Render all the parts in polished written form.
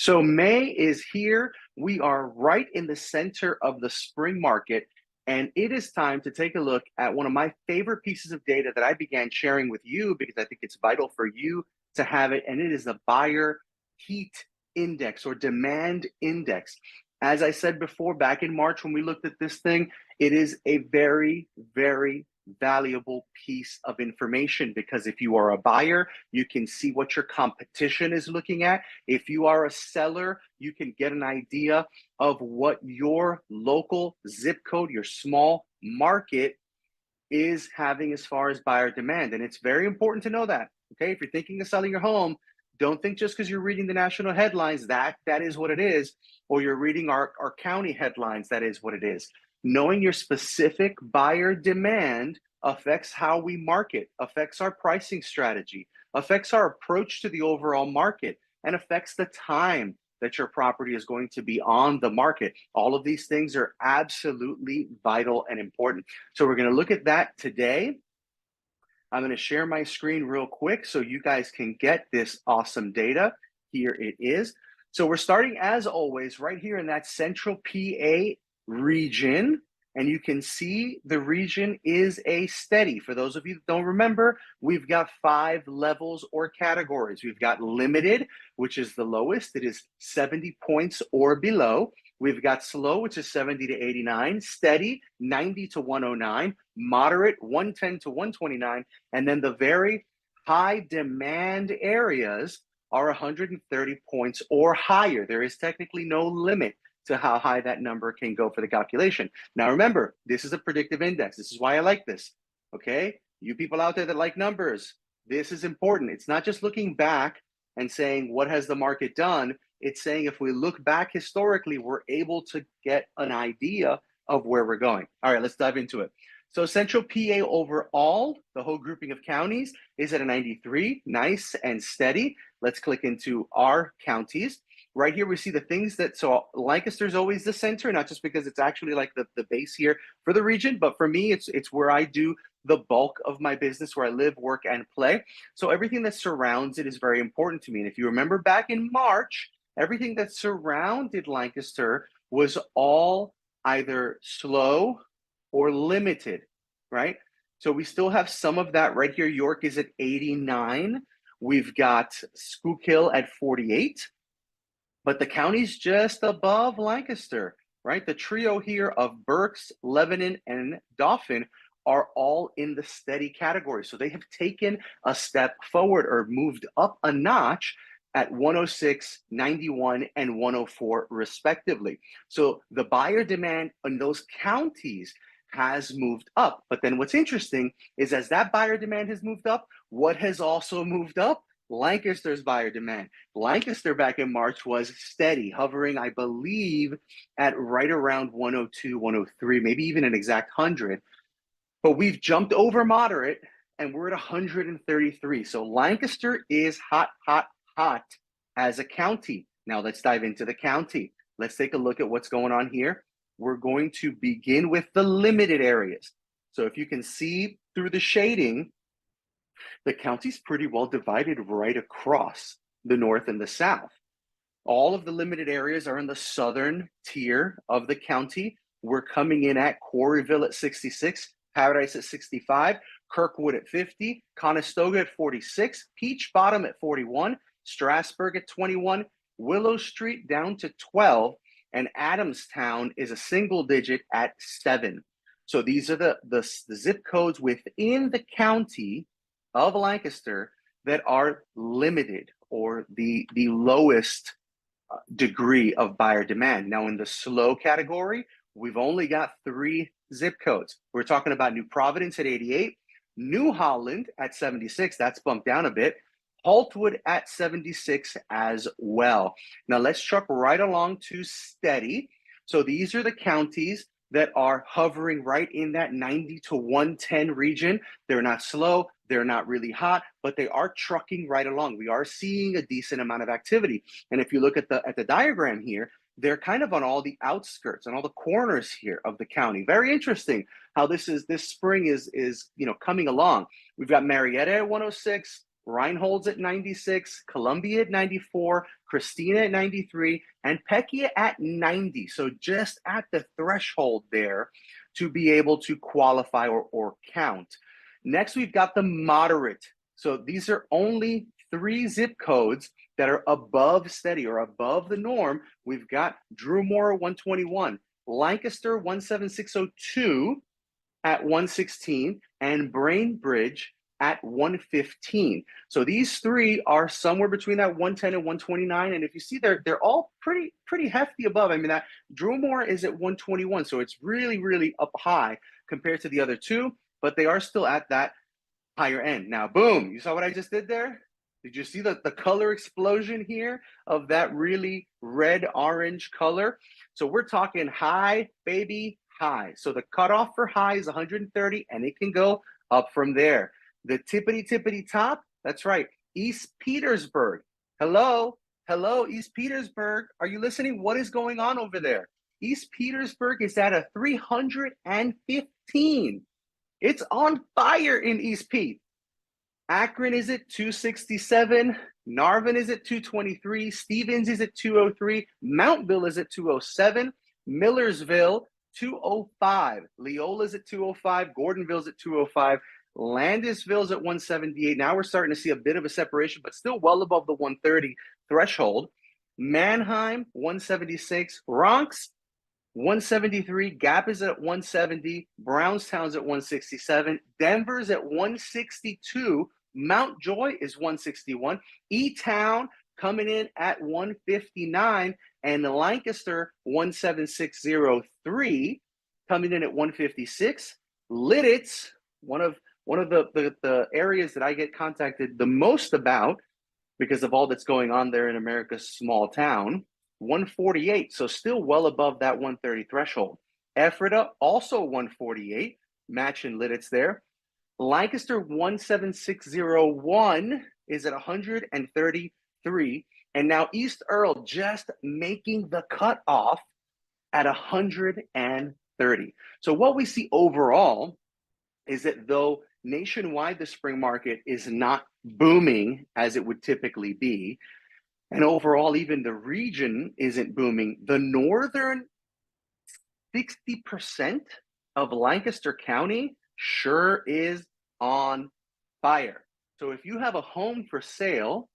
So May is here. We are right in the center of the spring market, and it is time to take a look at one of my favorite pieces of data that I began sharing with you because I think it's vital for you to have it, and it is the buyer heat index or demand index. As I said before, back in March when we looked at this thing, it is a very, very valuable piece of information because if you are a buyer, you can see what your competition is looking at. If you are a seller, you can get an idea of what your local zip code, your small market is having as far as buyer demand. And it's very important to know that, okay? If you're thinking of selling your home, don't think just because you're reading the national headlines that is what it is, or you're reading our county headlines, that is what it is. Knowing your specific buyer demand affects how we market, affects our pricing strategy, affects our approach to the overall market, and affects the time that your property is going to be on the market. All of these things are absolutely vital and important. So we're going to look at that today. I'm going to share my screen real quick so you guys can get this awesome data. Here it is. So we're starting, as always, right here in that central PA region. And you can see the region is a steady. For those of you that don't remember, we've got 5 levels or categories. We've got limited, which is the lowest. It is 70 points or below. We've got slow, which is 70 to 89, steady, 90 to 109, moderate, 110 to 129, and then the very high demand areas are 130 points or higher. There is technically no limit to how high that number can go for the calculation. Now remember, this is a predictive index. This is why I like this, okay? You people out there that like numbers, this is important. It's not just looking back and saying, what has the market done? It's saying if we look back historically, we're able to get an idea of where we're going. All right, let's dive into it. So Central PA overall, the whole grouping of counties, is at a 93, nice and steady. Let's click into our counties. Right here, we see the things that, so Lancaster is always the center, not just because it's actually like the base here for the region, but for me, it's where I do the bulk of my business, where I live, work, and play. So everything that surrounds it is very important to me. And if you remember back in March, everything that surrounded Lancaster was all either slow or limited, right? So we still have some of that right here. York is at 89. We've got Schuylkill at 48. But the counties just above Lancaster, right? The trio here of Berks, Lebanon, and Dauphin are all in the steady category. So they have taken a step forward or moved up a notch at 106, 91, and 104 respectively. So the buyer demand in those counties has moved up. But then what's interesting is as that buyer demand has moved up, what has also moved up? Lancaster's buyer demand. Lancaster back in March was steady, hovering, I believe, at right around 102, 103, maybe even an exact 100. But we've jumped over moderate and we're at 133. So Lancaster is hot, hot, hot as a county. Now let's dive into the county. Let's take a look at what's going on here. We're going to begin with the limited areas. So if you can see through the shading, the county's pretty well divided right across the north and the south. All of the limited areas are in the southern tier of the county. We're coming in at Quarryville at 66, Paradise at 65, Kirkwood at 50, Conestoga at 46, Peach Bottom at 41, Strasburg at 21, Willow Street down to 12, and Adamstown is a single digit at 7. So these are the zip codes within the county of Lancaster that are limited or the lowest degree of buyer demand. Now in the slow category, we've only got 3 zip codes. We're talking about New Providence at 88, New Holland at 76, that's bumped down a bit, Haltwood at 76 as well. Now let's truck right along to steady. So these are the counties that are hovering right in that 90 to 110 region. They're not slow, they're not really hot, but they are trucking right along. We are seeing a decent amount of activity. And if you look at the diagram here, they're kind of on all the outskirts and all the corners here of the county. Very interesting how this spring is coming along. We've got Marietta at 106, Reinhold's at 96, Columbia at 94, Christina at 93, and Pekia at 90. So just at the threshold there to be able to qualify or count. Next, we've got the moderate. So these are only 3 zip codes that are above steady or above the norm. We've got Drumore 121, Lancaster 17602 at 116, and Brainbridge at 115. So these 3 are somewhere between that 110 and 129. And if you see, they're all pretty hefty above. I mean, that Drumore is at 121, so it's really up high compared to the other 2, but they are still at that higher end. Now, boom, you saw what I just did there? Did you see the color explosion here of that really red-orange color? So we're talking high, baby, high. So the cutoff for high is 130, and it can go up from there. The tippity top, that's right, East Petersburg. Hello, East Petersburg. Are you listening? What is going on over there? East Petersburg is at a 315. It's on fire in East Pete. Akron is at 267. Narvin is at 223. Stevens is at 203. Mountville is at 207. Millersville, 205. Leola's at 205. Gordonville's at 205. Landisville's at 178. Now we're starting to see a bit of a separation, but still well above the 130 threshold. Manheim, 176. Bronx, 173. Gap is at 170. Brownstown's at 167. Denver's at 162. Mount Joy is 161. E-Town coming in at 159. And Lancaster, 17603, coming in at 156. Lidditz, one of the areas that I get contacted the most about because of all that's going on there in America's small town, 148, so still well above that 130 threshold. Ephrata, also 148, matching Lidditz there. Lancaster 17601 is at 133, and now East Earl just making the cutoff at 130. So what we see overall is that though nationwide the spring market is not booming as it would typically be, and overall even the region isn't booming, the northern 60% of Lancaster County sure is on fire. So if you have a home for sale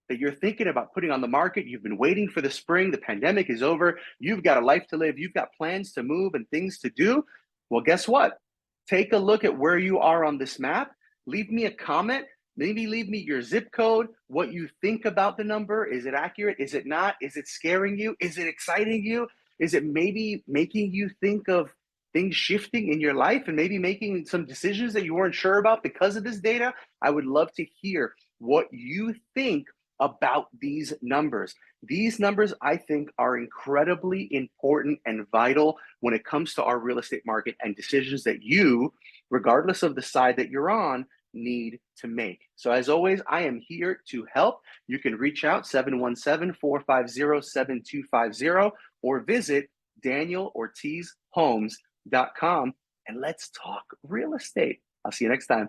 that you're thinking about putting on the market, you've been waiting for the spring, the pandemic is over, you've got a life to live, you've got plans to move and things to do, well, guess what? Take a look at where you are on this map. Leave me a comment. Maybe leave me your zip code, what you think about the number. Is it accurate? Is it not? Is it scaring you? Is it exciting you? Is it maybe making you think of things shifting in your life and maybe making some decisions that you weren't sure about because of this data? I would love to hear what you think about these numbers. These numbers, I think, are incredibly important and vital when it comes to our real estate market and decisions that you, regardless of the side that you're on, need to make. So as always, I am here to help. You can reach out 717-450-7250 or visit DanielOrtizHomes.com and let's talk real estate. I'll see you next time.